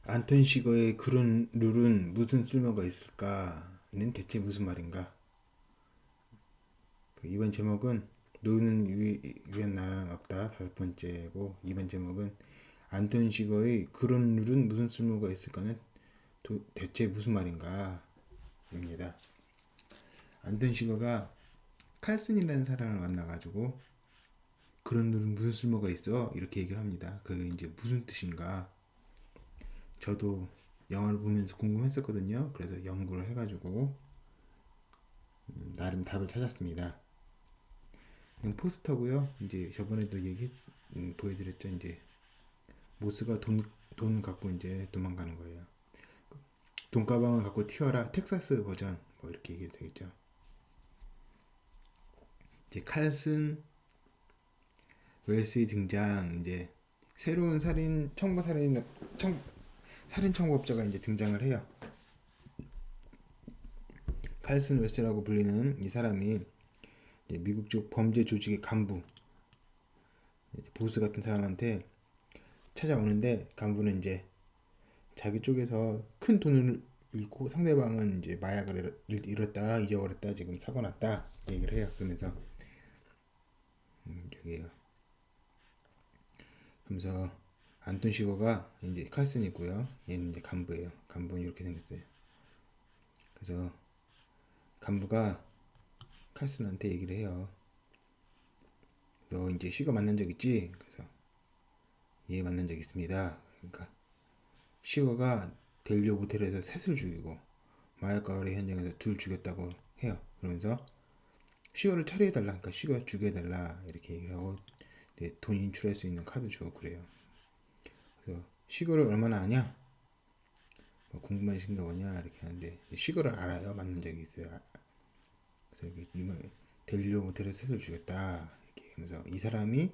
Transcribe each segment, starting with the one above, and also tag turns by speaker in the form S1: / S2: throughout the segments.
S1: 안톤 시거의 그런 룰은 무슨 쓸모가 있을까는 대체 무슨 말인가? 이번 제목은 노는 위한 나라는 없다. 다섯 번째고, 이번 제목은 안톤 시거의 그런 룰은 무슨 쓸모가 있을까는 대체 무슨 말인가? 입니다. 안톤 시거가 칼슨이라는 사람을 만나가지고 그런 룰은 무슨 쓸모가 있어? 이렇게 얘기를 합니다. 그게 이제 무슨 뜻인가? 저도 영화를 보면서 궁금했었거든요. 그래서 연구를 해가지고 나름 답을 찾았습니다. 포스터고요. 이제 저번에도 보여드렸죠. 이제 모스가 돈 갖고 이제 도망가는 거예요. 돈가방을 갖고 튀어라 텍사스 버전 뭐 이렇게 얘기 되겠죠. 이제 칼슨 웰스의 등장, 이제 새로운 살인 청부업자가 이제 등장을 해요. 칼슨 웰스라고 불리는 이 사람이 이제 미국 쪽 범죄 조직의 간부, 보스 같은 사람한테 찾아오는데, 간부는 이제 자기 쪽에서 큰 돈을 잃고 상대방은 이제 마약을 잃었다, 잊어버렸다, 지금 사고 났다 얘기를 해요. 그러면서 여기에요. 그러면서 안톤 시거가 이제 칼슨이고요. 얘는 이제 간부예요. 간부는 이렇게 생겼어요. 그래서 간부가 칼슨한테 얘기를 해요. 너 이제 시거 만난 적 있지? 그래서 예, 만난 적 있습니다. 그러니까 시거가 델리오 모텔에서 셋을 죽이고 마약 거래 현장에서 둘 죽였다고 해요. 그러면서 시거를 처리해달라, 그러니까 시거 죽여달라 이렇게 얘기를 하고 돈 인출할 수 있는 카드 주고 그래요. 그래서 시거를 얼마나 아냐? 뭐 궁금하신 게 뭐냐 이렇게 하는데, 시거를 알아요. 만난 적이 있어요. 그래서 델리오 모텔에서 셋을 죽였다 이렇게 하면서 이 사람이,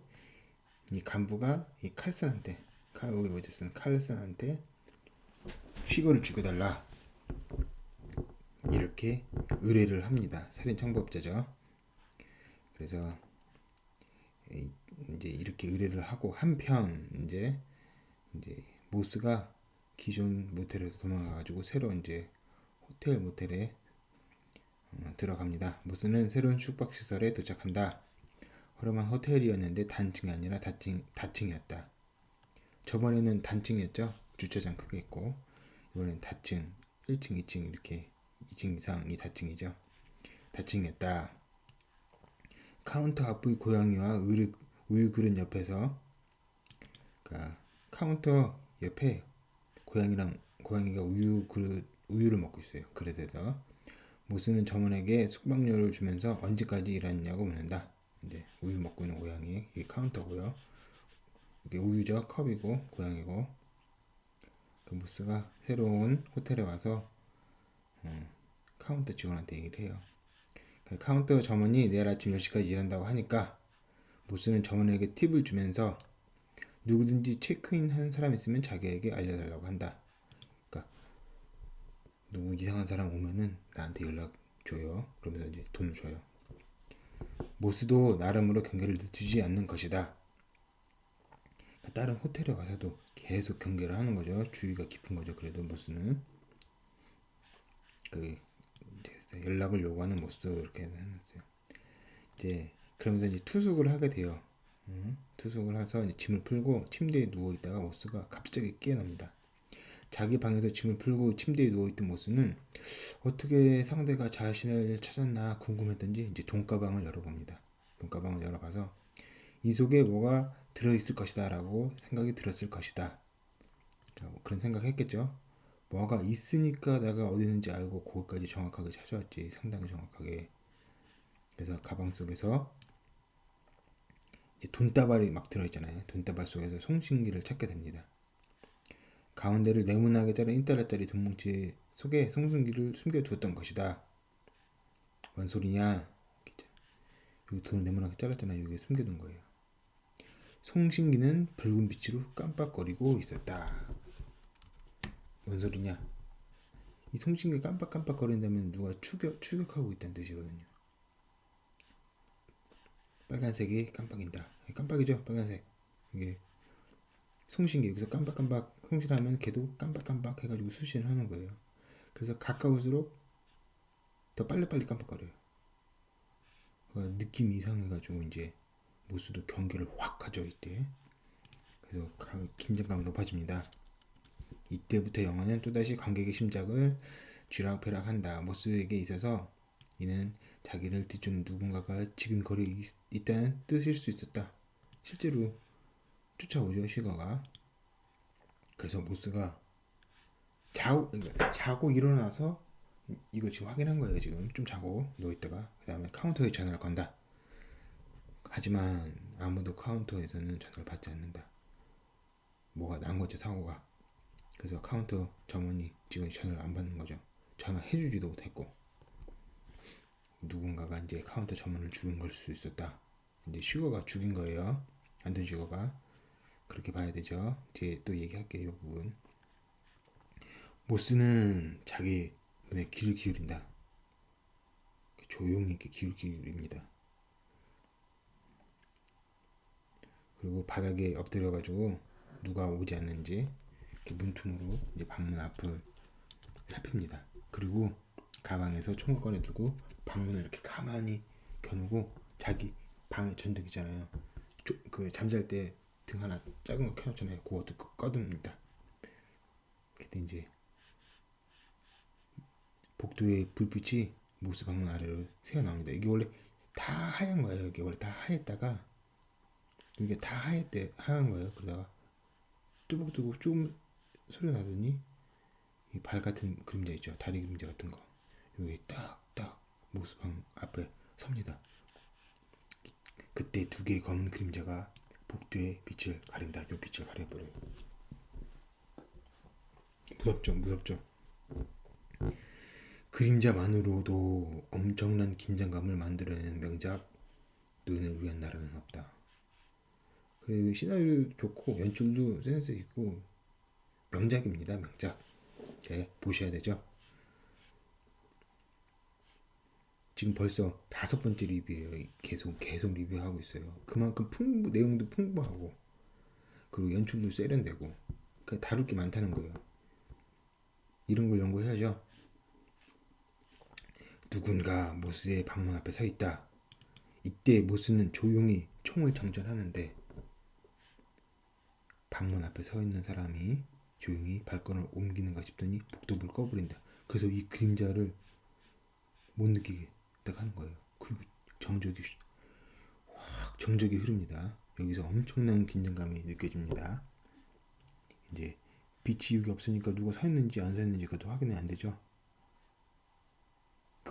S1: 이 간부가 이 칼슨한테, 카우이 워즈슨 칼슨한테 시거를 죽여달라 이렇게 의뢰를 합니다. 살인 청부업자죠. 그래서 이제 이렇게 의뢰를 하고, 한편 이제 모스가 기존 모텔에서 도망가가지고 새로 이제 호텔 모텔에 들어갑니다. 모스는 새로운 숙박시설에 도착한다. 허름한 호텔이었는데 단층이 아니라 다층이었다. 저번에는 단층이었죠. 주차장 크게 있고, 이번엔 다층, 1층, 2층 이렇게 2층 이상이 다층이죠. 다층이었다. 카운터 앞의 고양이와 우유 그릇 옆에서, 그러니까 카운터 옆에 고양이가 우유를 먹고 있어요. 그릇에서 모스는 점원에게 숙박료를 주면서 언제까지 일하느냐고 묻는다. 이제 우유 먹고 있는 고양이, 이게 카운터고요. 이게 우유죠. 컵이고 고양이고. 그 모스가 새로운 호텔에 와서 카운터 직원한테 얘기를 해요. 그 카운터 점원이 내일 아침 10시까지 일한다고 하니까 모스는 점원에게 팁을 주면서 누구든지 체크인 한 사람 있으면 자기에게 알려달라고 한다. 그러니까 누구 이상한 사람 오면은 나한테 연락 줘요. 그러면서 이제 돈을 줘요. 모스도 나름으로 경계를 늦추지 않는 것이다. 다른 호텔에 와서도 계속 경계를 하는 거죠. 주의가 깊은 거죠. 그래도 모스는 그 연락을 요구하는 모스 이렇게 해놨어요. 이제 그러면서 이제 투숙을 하게 돼요. 투숙을 해서 이제 짐을 풀고 침대에 누워 있다가 모스가 갑자기 깨어납니다. 자기 방에서 짐을 풀고 침대에 누워 있던 모스는 어떻게 상대가 자신을 찾았나 궁금했던지 이제 돈가방을 열어봅니다. 돈가방을 열어봐서 이 속에 뭐가 들어있을 것이다 라고 생각이 들었을 것이다. 그런 생각을 했겠죠. 뭐가 있으니까 내가 어디 있는지 알고 거기까지 정확하게 찾아왔지. 상당히 정확하게. 그래서 가방 속에서 돈다발이 막 들어있잖아요. 돈다발 속에서 송신기를 찾게 됩니다. 가운데를 네모나게 자른 1달러짜리 돈뭉치 속에 송신기를 숨겨두었던 것이다. 뭔 소리냐? 여기 돈 네모나게 잘랐잖아요. 여기에 숨겨둔 거예요. 송신기는 붉은 빛으로 깜빡거리고 있었다. 뭔 소리냐? 이 송신기가 깜빡깜빡거린다면 누가 추격하고 있다는 뜻이거든요. 빨간색이 깜빡인다. 깜빡이죠? 빨간색. 이게 송신기 여기서 깜박깜박 송신하면 걔도 깜박깜박 해가지고 수신을 하는 거예요. 그래서 가까울수록 더 빨리빨리 깜빡거려요. 그러니까 느낌이 이상해가지고 이제 모스도 경계를 확 하죠 이때. 그래서 긴장감이 높아집니다. 이때부터 영화는 또다시 관객의 심장을 쥐락펴락한다. 모스에게 있어서 이는 자기를 뒤쫓는 누군가가 지금 거리에 있다는 뜻일 수 있었다. 실제로 쫓아오죠 시거가. 그래서 모스가 자고 일어나서 이거 지금 확인한 거예요. 지금 좀 자고 누워있다가 그 다음에 카운터에 전화를 건다. 하지만 아무도 카운터에서는 전화를 받지 않는다. 뭐가 난 거죠 사고가. 그래서 카운터 점원이 지금 전화를 안 받는 거죠. 전화해주지도 못했고 누군가가 이제 카운터 점원을 죽인 걸 수 있었다. 이제 슈거가 죽인 거예요. 안돈 슈거가. 그렇게 봐야 되죠. 뒤에 또 얘기할게요. 이 부분. 모스는 자기 눈에 귀를 기울인다. 조용히 이렇게 귀를 기울입니다. 그리고 바닥에 엎드려가지고 누가 오지 않는지 이렇게 문틈으로 이제 방문 앞을 살핍니다. 그리고 가방에서 총을 꺼내들고 방문을 이렇게 가만히 겨누고 자기 방에 전등 있잖아요. 그 잠잘 때 등 하나 작은 거 켜놓잖아요. 그것도 꺼듭니다. 그때 이제 복도의 불빛이 모스 방문 아래로 새어 나옵니다. 이게 원래 다 하얀 거예요. 이게 원래 다 하였다가 이게 다 하얀 거예요. 그러다가 뚜벅뚜벅 조금 소리 나더니 이 발 같은 그림자 있죠. 다리 그림자 같은 거. 여기 딱딱 모스 방 앞에 섭니다. 그때 두 개의 검은 그림자가 복도의 빛을 가린다. 요 빛을 가려버려요. 무섭죠. 그림자만으로도 엄청난 긴장감을 만들어내는 명작. 눈을 위한 나라는 없다. 그리고 시나리오 좋고 연출도 센스 있고 명작입니다. 명작. 네, 보셔야 되죠. 지금 벌써 5번째 리뷰예요. 계속 리뷰하고 있어요. 그만큼 내용도 풍부하고 그리고 연출도 세련되고 그러니까 다룰 게 많다는 거예요. 이런 걸 연구해야죠. 누군가 모스의 방문 앞에 서 있다. 이때 모스는 조용히 총을 장전하는데 방문 앞에 서 있는 사람이 조용히 발걸음을 옮기는가 싶더니 복도불을 꺼버린다. 그래서 이 그림자를 못 느끼게 딱 하는 거예요. 그리고 정적이 흐릅니다. 여기서 엄청난 긴장감이 느껴집니다. 이제 빛이 여기 없으니까 누가 서 있는지 안 서 있는지 그것도 확인이 안 되죠.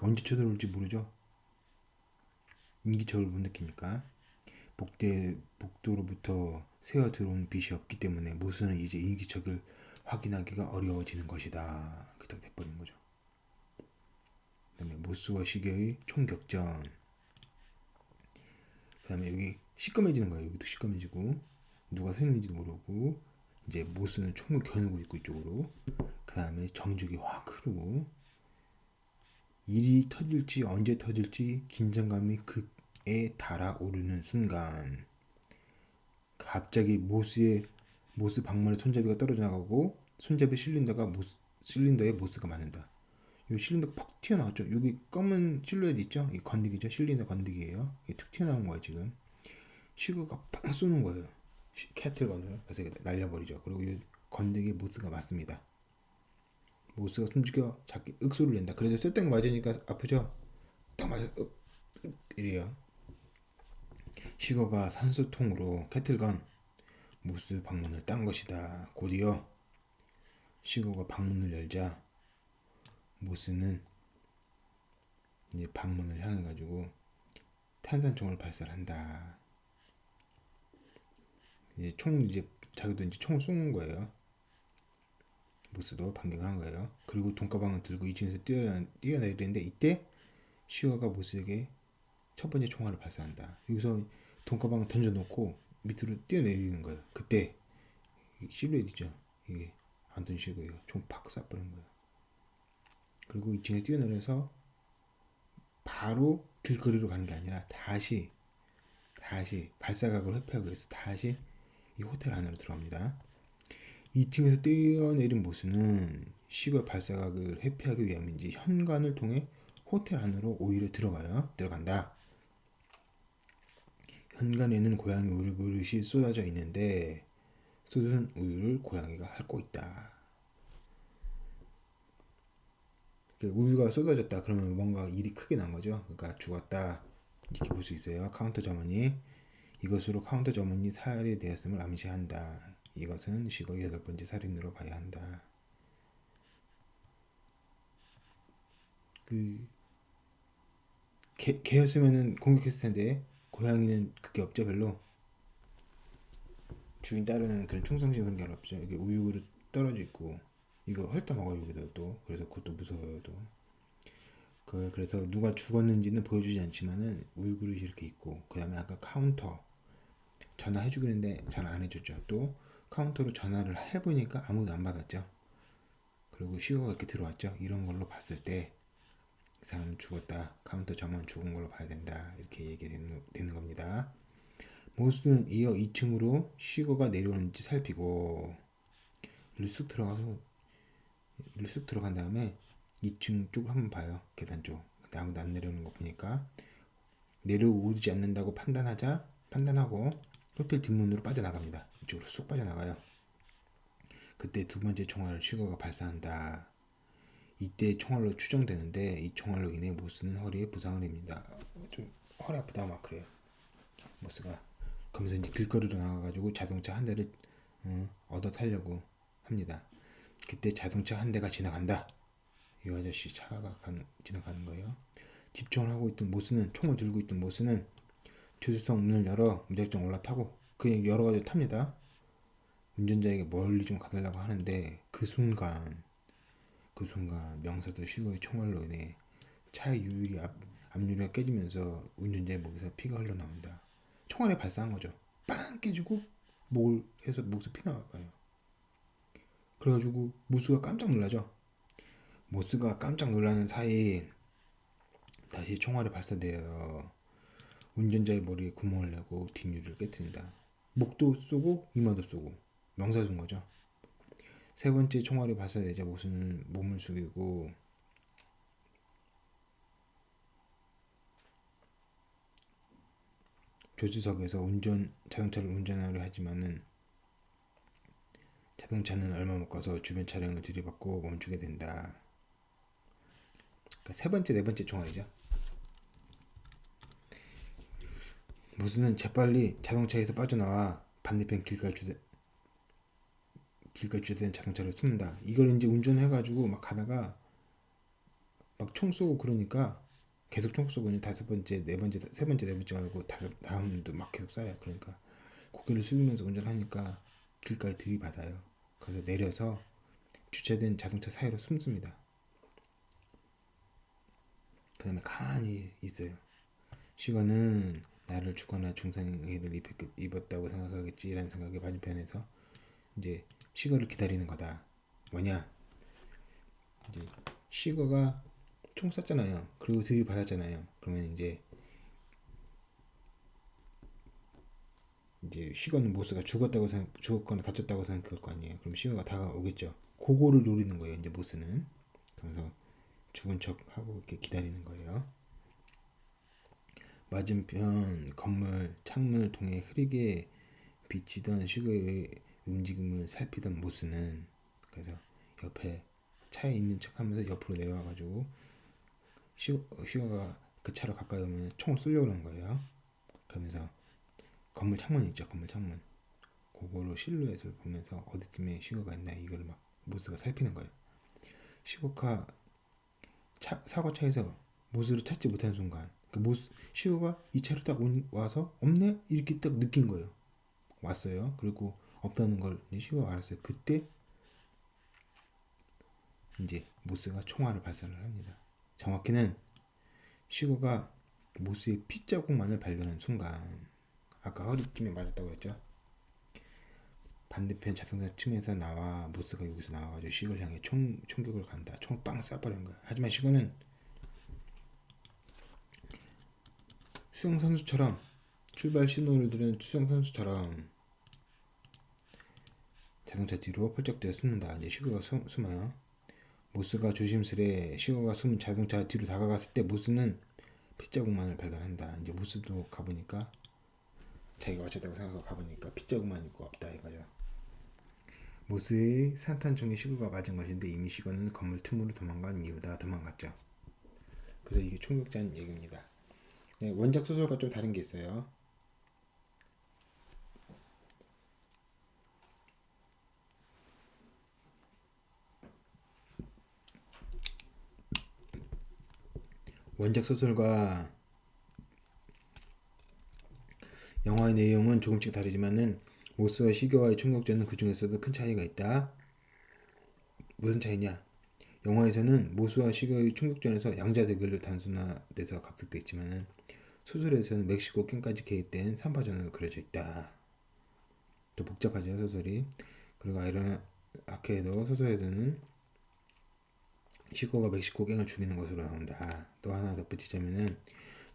S1: 언제 쳐들어올지 모르죠. 인기척을 못 느끼니까. 복도로부터 새어 들어온 빛이 없기 때문에 모스는 이제 인기척을 확인하기가 어려워지는 것이다. 그렇게 딱 돼버린 거죠. 그 다음에 모스와 시계의 총격전. 그 다음에 여기 시꺼매지는 거예요. 여기도 시꺼매지고 누가 서 있는지도 모르고 이제 모스는 총을 겨누고 있고 이쪽으로. 그 다음에 정적이 확 흐르고 일이 터질지 언제 터질지 긴장감이 극에 달아오르는 순간 갑자기 모스 방문의 손잡이가 떨어져 나가고 손잡이 실린더에 모스가 맞는다. 이 실린더가 팍 튀어나왔죠. 여기 검은 실루엣 있죠? 이 건디기죠. 실린더 건디기예요. 이게 툭 튀어나온 거예요 지금. 슈거가 팡 쏘는 거예요. 캐틀건을. 그래서 날려버리죠. 그리고 이 건디기에 모스가 맞습니다. 모스가 숨죽여 자기 윽소리를 낸다. 그래도 쇠땅 맞으니까 아프죠? 딱 맞아 이래요. 슈거가 산소통으로 캐틀건 모스 방문을 딴 것이다. 곧이어 슈거가 방문을 열자 모스는 이제 방문을 향해 가지고 탄산총을 발사한다. 이제 자기도 이제 총을 쏘는 거예요. 모스도 반격을 한 거예요. 그리고 돈가방을 들고 2층에서 뛰어내리는데 이때 슈어가 모스에게 첫 번째 총알을 발사한다. 여기서 돈가방을 던져놓고 밑으로 뛰어내리는 거예요. 그때 실루엣이죠. 이게 안돈 슈어예요. 총 팍 쏴버린 거예요. 그리고 2층에 뛰어내려서 바로 길거리로 가는 게 아니라 다시 발사각을 회피하기 위해서 다시 이 호텔 안으로 들어갑니다. 2층에서 뛰어내린 모스는 시골 발사각을 회피하기 위함인지 현관을 통해 호텔 안으로 오히려 들어간다. 현관에는 고양이 우유 그릇이 쏟아져 있는데 쏟은 우유를 고양이가 핥고 있다. 우유가 쏟아졌다 그러면 뭔가 일이 크게 난 거죠. 그러니까 죽었다 이렇게 볼 수 있어요. 카운터 점원이 이것으로 카운터 점원이 살해되었음을 암시한다. 이것은 시골 8번째 살인으로 봐야 한다. 그 개였으면은 공격했을 텐데 고양이는 그게 없죠. 별로 주인 따르는 그런 충성심 그런 게 없죠. 이게 우유로 떨어져 있고 이거 헐떡 먹어요. 여기도 또 그래서 그것도 무서워요. 또 그래서 누가 죽었는지는 보여주지 않지만은 우유 그릇이 이렇게 있고 그 다음에 아까 카운터 전화해주긴 했는데 전화 안 해줬죠. 또 카운터로 전화를 해보니까 아무도 안 받았죠. 그리고 시호가 이렇게 들어왔죠. 이런 걸로 봤을 때 이 사람은 죽었다. 카운터 점원 죽은 걸로 봐야 된다. 이렇게 얘기되는 겁니다. 모스는 이어 2층으로 시고가 내려오는지 살피고 일로 쑥 들어간 다음에 2층 쪽 한번 봐요. 계단 쪽. 근데 아무도 안 내려오는 거 보니까 내려오지 않는다고 판단하고 호텔 뒷문으로 빠져나갑니다. 이쪽으로 쑥 빠져나가요. 그때 두 번째 총알을 시고가 발사한다. 이때 총알로 추정되는데 이 총알로 인해 모스는 허리에 부상을 입니다. 좀 허리 아프다 막 그래요. 모스가 그러면서 이제 길거리로 나가가지고 자동차 한 대를 얻어 타려고 합니다. 그때 자동차 한 대가 지나간다. 이 아저씨 차가 지나가는 거예요. 집중을 하고 있던 모스는 총을 들고 있던 모스는 조수석 문을 열어 무작정 올라타고 그냥 열어가지고 탑니다. 운전자에게 멀리 좀 가달라고 하는데 그 순간 명사도 시고의 총알로 인해 차의 앞유리가 깨지면서 운전자의 목에서 피가 흘러나온다. 총알에 발사한 거죠. 빵 깨지고 목에서 피 나와요. 그래가지고 모스가 깜짝 놀라죠. 모스가 깜짝 놀라는 사이 다시 총알이 발사되어 운전자의 머리에 구멍을 내고 뒷유리를 깨뜨린다. 목도 쏘고 이마도 쏘고 명사준 거죠. 세 번째 총알이 발사되자 모스는 몸을 숙이고 조수석에서 자동차를 운전하려 하지만은 자동차는 얼마 못 가서 주변 차량을 들이받고 멈추게 된다. 그러니까 세 번째, 네 번째 총알이죠. 모스는 재빨리 자동차에서 빠져나와 반대편 길가에 주된 자동차를 쏜다. 이걸 이제 운전해가지고 막 가다가 막 총 쏘고 그러니까 계속 총 쏘고 세 번째, 네 번째 말고 다음도 막 계속 쏴요. 그러니까 고개를 숙이면서 운전하니까 길가에 들이받아요. 그래서 내려서 주차된 자동차 사이로 숨습니다. 그 다음에 가만히 있어요. 시건은 나를 죽거나 중상해를 입었다고 생각하겠지라는 생각에 맞은편에서 이제 시거를 기다리는 거다. 뭐냐? 이제 시거가 총 쐈잖아요. 그리고 들이받았잖아요. 그러면 이제 시거는 모스가 죽었거나 다쳤다고 생각할 거 아니에요. 그럼 시거가 다가오겠죠. 그거를 노리는 거예요. 이제 모스는. 그래서 죽은 척 하고 이렇게 기다리는 거예요. 맞은편 건물 창문을 통해 흐리게 비치던 시거의 움직임을 살피던 모스는 그래서 옆에 차에 있는 척하면서 옆으로 내려와가지고 시거가 그 차로 가까이 오면 총을 쏘려고 하는 거예요. 그러면서 건물 창문 있죠. 건물 창문 그거로 실루엣을 보면서 어디쯤에 시거가 있나 이걸 막 모스가 살피는 거예요. 시거가 사고차에서 모스를 찾지 못한 순간 시우가 이 차로 딱 와서 없네? 이렇게 딱 느낀 거예요. 왔어요. 그리고 없다는 걸 시우가 알았어요. 그때 이제 모스가 총알을 발사를 합니다. 정확히는 시우가 모스의 핏자국만을 발견한 순간 아까 허리쯤에 맞았다고 했죠. 반대편 자동차 틈에서 나와 모스가 여기서 나와가지고 시우를 향해 총격을 간다. 총 빵 쏴버리는 거야. 하지만 시우는 수영선수처럼 출발 신호를 들은 수영선수처럼 자동차 뒤로 펄쩍 뛰어 숨는다. 이제 시고가 숨어요. 모스가 조심스레 시고가 숨은 자동차 뒤로 다가갔을 때 모스는 핏자국만을 발견한다. 이제 모스도 가보니까 자기가 어쩌다고 생각하고 가보니까 핏자국만 있고 없다 이거죠. 모스의 산탄총에 시고가 맞은 것인데 이미 시고는 건물 틈으로 도망간 이유다. 도망갔죠. 그래서 이게 총격자는 얘기입니다. 네, 원작 소설과 좀 다른 게 있어요. 원작 소설과 영화의 내용은 조금씩 다르지만은 모스와 시교와의 총격전은 그 중에서도 큰 차이가 있다. 무슨 차이냐? 영화에서는 모스와 시교의 총격전에서 양자 대결로 단순화돼서 각색돼 있지만은 소설에서는 멕시코 캔까지 개입된 3파전으로 그려져 있다. 또 복잡하죠 소설이. 그리고 아이런 아케이도 소설에서는 시고가 멕시코 갱을 죽이는 것으로 나온다. 또 하나 덧붙이자면은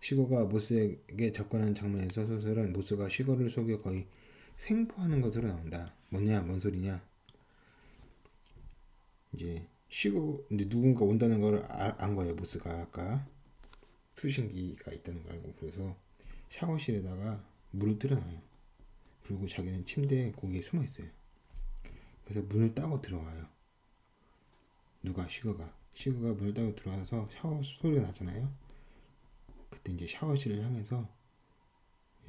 S1: 시고가 모스에게 접근하는 장면에서 소설은 모스가 시고를 속여 거의 생포하는 것으로 나온다. 뭐냐, 뭔 소리냐? 이제 시고 이제 누군가 온다는 걸 안 거예요. 모스가 아까 수신기가 있다는 걸 알고 그래서 샤워실에다가 물을 틀어놔요. 그리고 자기는 침대에 거기에 숨어 있어요. 그래서 문을 따고 들어와요. 누가 시고가 문을 따고 들어와서 샤워 소리가 나잖아요. 그때 이제 샤워실을 향해서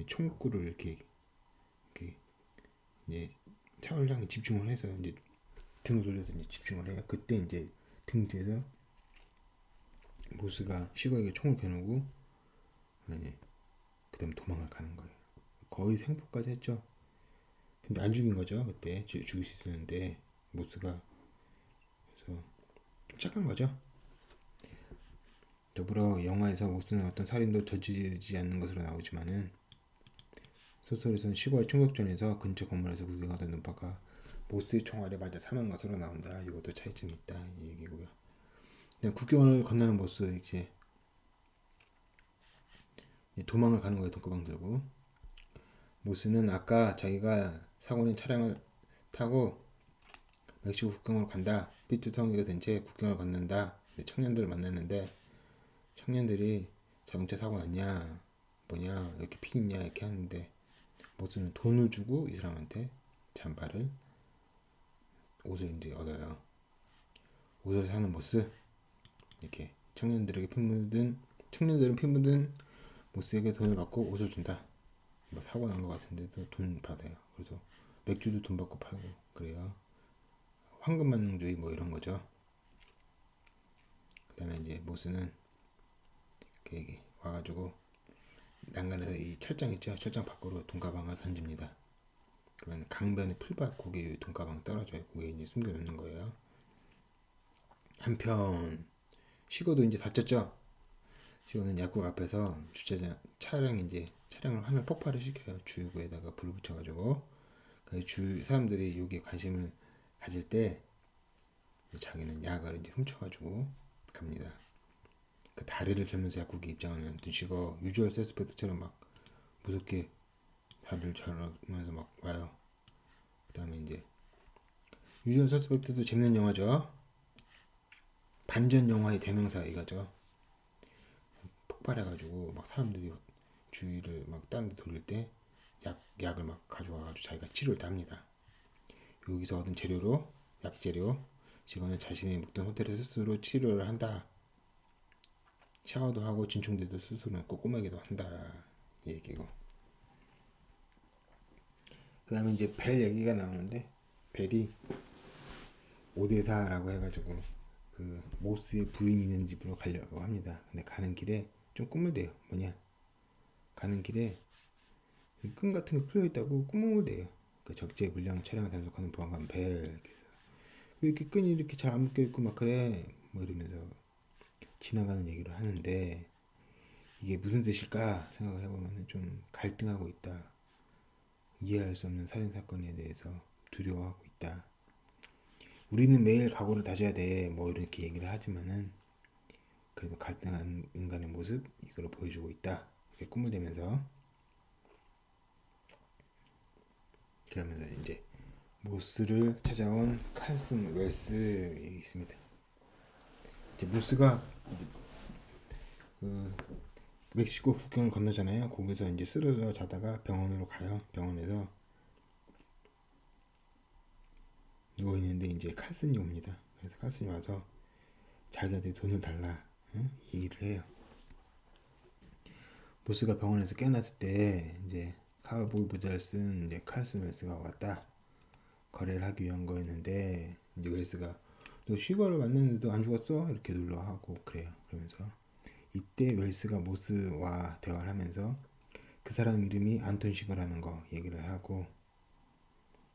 S1: 총구를 이렇게 이제 샤워를 향해 집중을 해서 이제 등을 돌려서 이제 집중을 해요. 그때 이제 등 뒤에서 모스가 시고에게 총을 겨누고 그다음 도망을 가는 거예요. 거의 생포까지 했죠. 근데 안 죽인 거죠. 그때 죽일 수 있었는데 모스가 그래서 좀 착한 거죠. 더불어 영화에서 모스는 어떤 살인도 저지르지 않는 것으로 나오지만은 소설에서는 시골 총격전에서 근처 건물에서 구경하던 눈파가 모스의 총알에 맞아 사망한 것으로 나온다. 이것도 차이점이 있다 이 얘기고요. 그냥 국경을 건너는 모스 이제 도망을 가는 거예요. 돈가방 들고. 모스는 아까 자기가 사고낸 차량을 타고 멕시코 국경으로 간다. 삐뚤성이가 된 채 국경을 건넌다. 청년들을 만났는데 청년들이 자동차 사고 났냐 뭐냐 이렇게 피 있냐 이렇게 하는데 모스는 돈을 주고 이 사람한테 잠바를 옷을 이제 얻어요. 옷을 사는 모스 이렇게 청년들은 피 묻은 모스에게 돈을 받고 옷을 준다. 뭐 사고 난 것 같은데도 돈 받아요. 그래서 맥주도 돈 받고 팔고 그래요. 황금만능주의 뭐 이런 거죠. 그다음에 이제 모스는 이렇게 와가지고 난간에서 이 철장 있죠. 철장 밖으로 돈가방을 던집니다. 그러면 강변의 풀밭 고개 돈가방 떨어져요. 거기에 이제 숨겨놓는 거예요. 한편 시고도 이제 다쳤죠. 시고는 약국 앞에서 주차장 차량을 하면 폭발을 시켜요. 주유구에다가 불을 붙여가지고 주 사람들이 여기에 관심을 가질 때 자기는 약을 이제 훔쳐가지고 갑니다. 그 다리를 절면서 약국에 입장하는 시고 유주얼 서스펙트처럼 막 무섭게 다리를 절면서 막 와요. 그 다음에 이제 유주얼 서스펙트도 재밌는 영화죠. 반전 영화의 대명사 이거죠. 폭발해가지고 막 사람들이 주위를 막 다른 데 돌릴 때 약을 막 가져와가지고 자기가 치료를 다 합니다. 여기서 얻은 재료로 약재료 직원은 자신이 묵던 호텔에 스스로 치료를 한다. 샤워도 하고 진통제도 스스로 먹고 꼬매기도 한다. 이 얘기고. 그 다음에 이제 벨 얘기가 나오는데 벨이 오데사라고 해가지고 그 모스의 부인이 있는 집으로 가려고 합니다. 근데 가는 길에 좀 꿈을 대요. 뭐냐? 가는 길에 끈 같은 게 풀려 있다고 꿈을 대요. 그 적재 불량 차량을 단속하는 보안관 벨. 왜 이렇게 끈이 이렇게 잘 안 묶여 있고 막 그래? 뭐 이러면서 지나가는 얘기를 하는데 이게 무슨 뜻일까 생각을 해보면 좀 갈등하고 있다. 이해할 수 없는 살인 사건에 대해서 두려워하고 있다. 우리는 매일 각오를 다져야 돼. 뭐 이렇게 얘기를 하지만은 그래도 갈등한 인간의 모습 이걸 보여주고 있다. 이렇게 꿈을 대면서 그러면서 이제 모스를 찾아온 칼슨 웰스 있습니다. 이제 모스가 그 멕시코 국경을 건너잖아요. 거기서 이제 쓰러져 자다가 병원으로 가요. 병원에서 누워 있는데 이제 칼슨이 옵니다. 그래서 칼슨이 와서 자기한테 돈을 달라, 응? 얘기를 해요. 모스가 병원에서 깨어났을 때 이제 카우보이 모자를 쓴 이제 칼슨 웰스가 왔다. 거래를 하기 위한 거였는데 이제 웰스가 너 슈거를 만났는데도 안 죽었어? 이렇게 놀라하고 그래요. 그러면서 이때 웰스가 모스와 대화를 하면서 그 사람 이름이 안톤 슈거라는 거 얘기를 하고,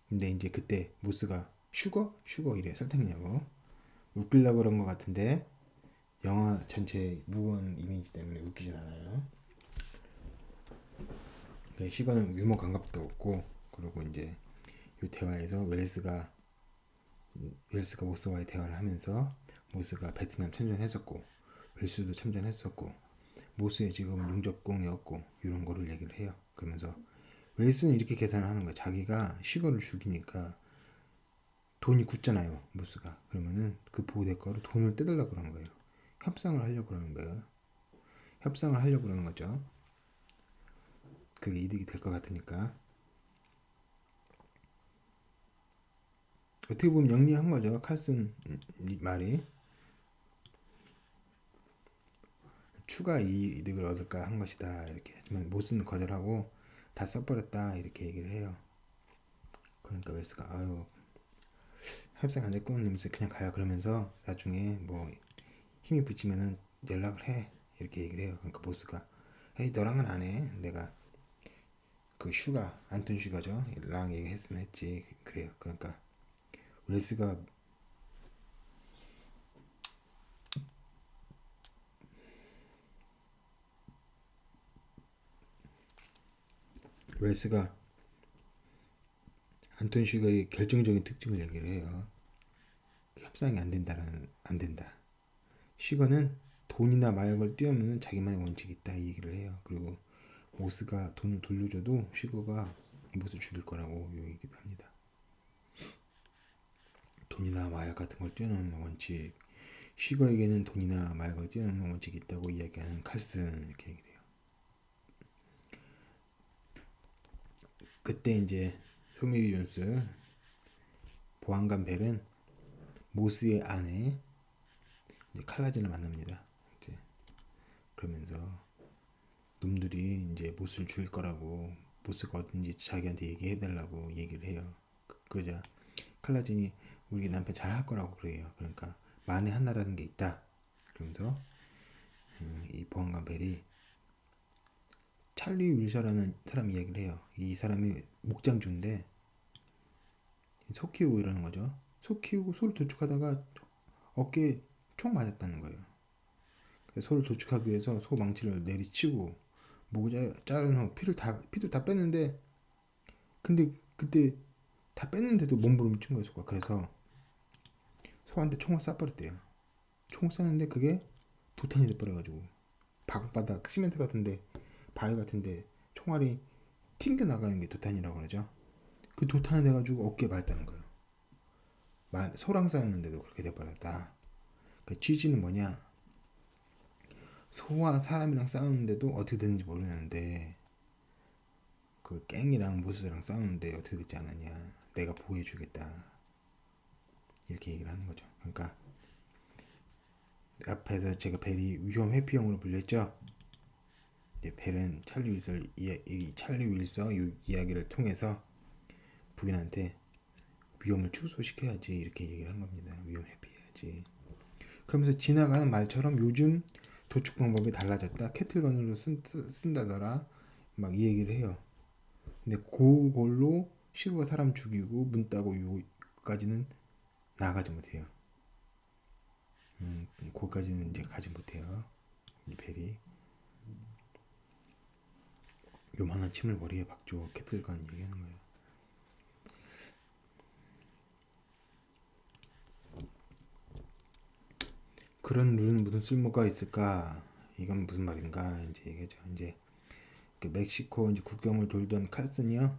S1: 근데 이제 그때 모스가 슈거? 슈거 이래. 설탕이냐고 웃기려고 그런 것 같은데 영화 전체 무언 이미지 때문에 웃기진 않아요. 슈거는 유머 감각도 없고, 그리고 이제 이 대화에서 웰스가 모스와의 대화를 하면서 모스가 베트남 참전했었고 웰스도 참전했었고 모스의 직업은 용접공이었고 이런 거를 얘기를 해요. 그러면서 웰스는 이렇게 계산을 하는 거야. 자기가 슈거를 죽이니까 돈이 굳잖아요, 모스가. 그러면은 그 보호 대가로 돈을 떼달라고 그러는 거예요. 협상을 하려고 그러는 거예요. 협상을 하려고 그러는 거죠. 그게 이득이 될 것 같으니까. 어떻게 보면 영리한 거죠, 칼슨 말이. 추가 이득을 얻을까 한 것이다 이렇게. 하지만 모스는 거절하고 다 써버렸다 이렇게 얘기를 해요. 그러니까 웰스가 아유 협상 안 됐군 이러면서 그냥 가요. 그러면서 나중에 뭐 힘이 붙이면은 연락을 해 이렇게 얘기를 해요. 그러니까 보스가 에이 너랑은 안 해. 내가 그 슈가 안톤 슈가죠 랑 얘기했으면 했지. 그래요. 그러니까 웰스가 웰스가 안톤 슈가의 결정적인 특징을 얘기를 해요. 협상이 안 된다. 슈가는 돈이나 마약을 뛰어넘는 자기만의 원칙이 있다 이 얘기를 해요. 그리고 모스가 돈을 돌려줘도 슈거가 모스를 죽일 거라고 얘기도 합니다. 돈이나 마약 같은 걸 뛰어넘는 원칙, 슈거에게는 돈이나 마약을 뛰어넘는 원칙이 있다고 이야기하는 칼슨 이렇게 얘기를 해요. 그때 이제 소미리 존스 보안관 벨은 모스의 아내 이제 칼라진을 만납니다. 이제 그러면서 놈들이 이제 모스를 죽일 거라고 모스가 어딘지 자기한테 얘기해달라고 얘기를 해요. 그러자 칼라진이 우리 남편 잘 할 거라고 그래요. 그러니까 만에 하나라는 게 있다. 그러면서 이 보안관 벨이 찰리 윌서라는 사람 이야기를 해요. 이 사람이 목장주인데 소 키우고 이러는 거죠. 소 키우고 소를 도축하다가 어깨에 총 맞았다는 거예요. 그래서 소를 도축하기 위해서 소 망치를 내리치고 목을 자른 후 피도 다 뺐는데, 근데 그때 다 뺐는데도 몸부림을 친 거예요, 소가. 그래서 소한테 총을 쏴버렸대요. 총을 쐈는데 그게 도탄이 돼버려가지고 바닥 시멘트 같은데 바위 같은데 총알이 튕겨 나가는 게 도탄이라고 그러죠. 그 도탄이 돼가지고 어깨에 맞았다는 거예요. 소랑 싸웠는데도 그렇게 돼버렸다. 그 취지는 뭐냐? 소와 사람이랑 싸우는데도 어떻게 됐는지 모르는데 그 갱이랑 모스랑 싸우는데 어떻게 됐지 않았냐? 내가 보호해주겠다. 이렇게 얘기를 하는 거죠. 그러니까 앞에서 제가 벨이 위험 회피형으로 불렸죠. 이제 벨은 찰리 윌서 이 이야기를 통해서 부인한테 위험을 축소시켜야지 이렇게 얘기를 한 겁니다. 위험 회피해야지. 그러면서 지나가는 말처럼 요즘 도축 방법이 달라졌다. 캐틀건으로 쓴다더라. 막 이 얘기를 해요. 근데 그걸로 시루가 사람 죽이고 문 따고 요까지는 나가지 못해요. 거기까지는 이제 가지 못해요. 이 벨이 요만한 침을 머리에 박죠. 캐틀건 얘기하는 거예요. 그런 룰은 무슨 쓸모가 있을까? 이건 무슨 말인가? 이제 얘기하죠. 이제 그 멕시코 이제 국경을 돌던 칼슨이요.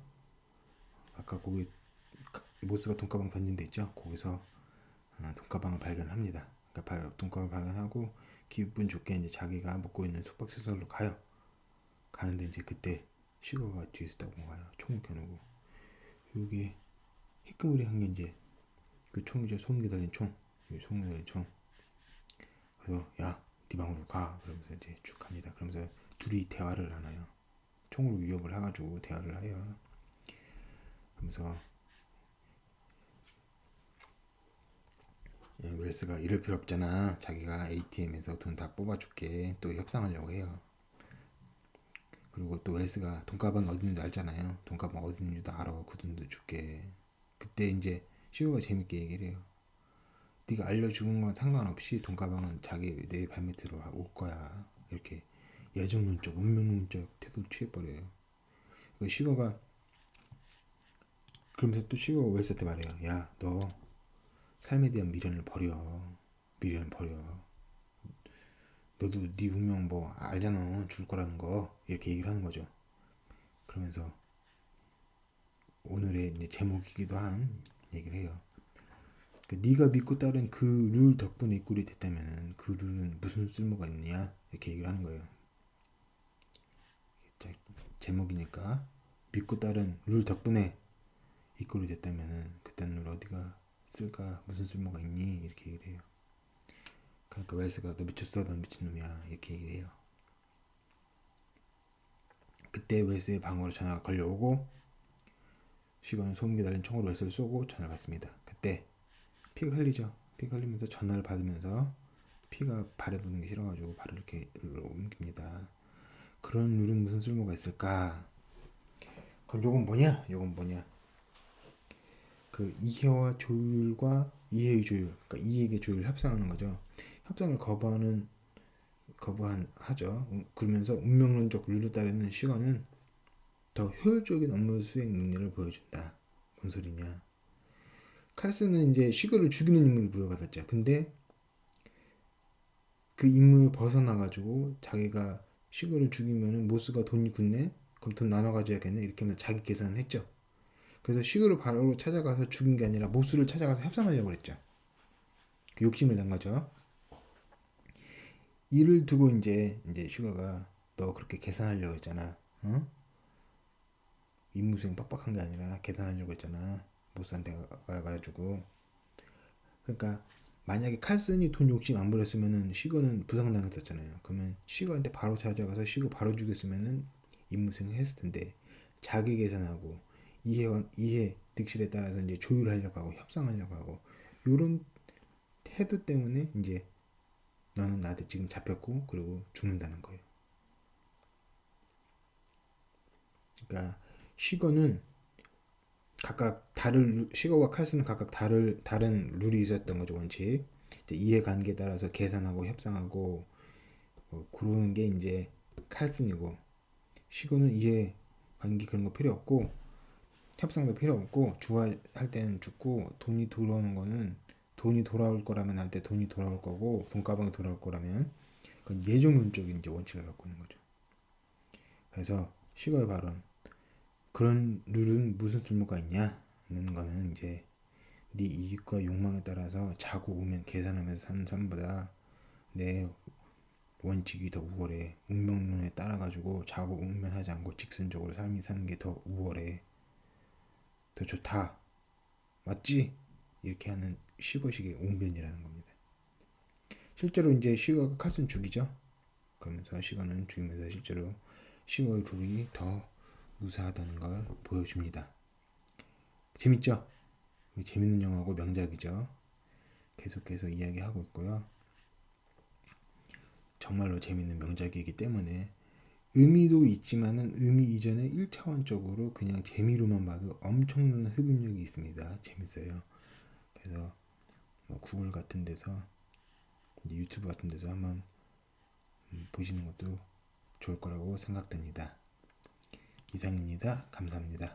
S1: 아까 거기 모스가 돈가방 던진 데 있죠. 거기서 돈가방을 발견합니다. 그러니까 돈가방을 발견하고 기분 좋게 이제 자기가 먹고 있는 숙박시설로 가요. 가는데 이제 그때 시거가 뒤에서 따고 가요. 총을 겨누고. 여기 희끄무리한 게 이제 그 총이죠. 소음기 달린 총. 소음기 달린 총. 그래서 야, 네 방으로 가. 그러면서 이제 쭉 갑니다. 그러면서 둘이 대화를 나눠요. 총으로 위협을 해가지고 대화를 해요. 그러면서 웰스가 이럴 필요 없잖아. 자기가 ATM에서 돈 다 뽑아줄게. 또 협상하려고 해요. 그리고 또 웰스가 돈가방이 어디 있는지 알잖아요. 돈가방 어디 있는지도 알아. 그 돈도 줄게. 그때 이제 시우가 재밌게 얘기를 해요. 네가 알려주는 건 상관없이 돈가방은 자기 내 발밑으로 올 거야. 이렇게 예정론적, 운명론적 태도를 취해버려요. 시거가 그러면서 또 시거가 웰스한테 말해요. 야, 너 삶에 대한 미련을 버려. 미련을 버려. 너도 네 운명 뭐 알잖아. 죽을 거라는 거. 이렇게 얘기를 하는 거죠. 그러면서 오늘의 이제 제목이기도 한 얘기를 해요. 네가 믿고 따른 그 룰 덕분에 이 꼴이 됐다면 그 룰은 무슨 쓸모가 있느냐 이렇게 얘기를 하는 거예요. 제목이니까 믿고 따른 룰 덕분에 이 꼴이 됐다면 그딴 룰 어디가 쓸까 무슨 쓸모가 있니 이렇게 얘기를 해요. 그러니까 웰스가 너 미쳤어 넌 미친놈이야 이렇게 얘기를 해요. 그때 웰스의 방으로 전화가 걸려오고 시건은 소음기 달린 총으로 웰스를 쏘고 전화를 받습니다. 그때 피가 흘리죠. 피가 흘리면서 전화를 받으면서 피가 발에 묻는 게 싫어가지고 발을 이렇게 옮깁니다. 그런 룰은 무슨 쓸모가 있을까? 그럼 요건 뭐냐? 그 이해와 조율과 이해의 조율, 그러니까 이해의 조율을 협상하는 거죠. 협상을 거부하죠. 그러면서 운명론적 룰을 따르는 시간은 더 효율적인 업무 수행 능력을 보여준다. 뭔 소리냐? 칼스는 이제 시그를 죽이는 임무를 부여받았죠. 근데 그 임무에 벗어나가지고 자기가 시그를 죽이면은 모스가 돈이 굳네? 그럼 돈 나눠 가져야겠네? 이렇게 하면서 자기 계산을 했죠. 그래서 시그를 바로 찾아가서 죽인 게 아니라 모스를 찾아가서 협상하려고 그랬죠. 그 욕심을 낸 거죠. 이를 두고 이제 슈가가 너 그렇게 계산하려고 했잖아. 어? 임무 수행 빡빡한 게 아니라 계산하려고 했잖아. 모스한테 가가지고. 그러니까 만약에 칼슨이 돈 욕심 안 부렸으면은 시거는 부상당했었잖아요. 그러면 시거한테 바로 찾아가서 시거 바로 죽였으면은 임무 수행했을 텐데 자기 계산하고 이해 득실에 따라서 이제 조율하려고 하고 협상하려고 하고 요런 태도 때문에 이제 너는 나한테 지금 잡혔고 그리고 죽는다는 거예요. 그러니까 시거는 각각 시거와 칼스는 각각 다른 룰이 있었던 거죠. 원칙. 이해관계에 따라서 계산하고 협상하고 그러는 게 이제 칼슨이고 시거는 이해관계 그런 거 필요 없고 협상도 필요 없고 주할 때는 죽고 돈이 돌아오는 거는 돈이 돌아올 거라면 나한테 돈이 돌아올 거고 돈가방이 돌아올 거라면 그건 예정론적인 이제 원칙을 갖고 있는 거죠. 그래서 시거의 발언 그런 룰은 무슨 쓸모가 있냐는 거는 이제 네 이익과 욕망에 따라서 자고 우면 계산하면서 사는 삶보다 내 원칙이 더 우월해. 운명론에 따라가지고 자고 우면하지 않고 직선적으로 삶이 사는 게 더 우월해. 더 좋다. 맞지? 이렇게 하는 시거식의 옹변이라는 겁니다. 실제로 이제 시거가 칼슨 죽이죠. 그러면서 시거는 죽이면서 실제로 시거의 룰이 더 무사하다는 걸 보여줍니다. 재밌죠? 재밌는 영화고 명작이죠. 계속해서 이야기하고 있고요. 정말로 재밌는 명작이기 때문에 의미도 있지만은 의미 이전에 1차원적으로 그냥 재미로만 봐도 엄청난 흡입력이 있습니다. 재밌어요. 그래서 뭐 구글 같은 데서 유튜브 같은 데서 한번 보시는 것도 좋을 거라고 생각됩니다. 이상입니다. 감사합니다.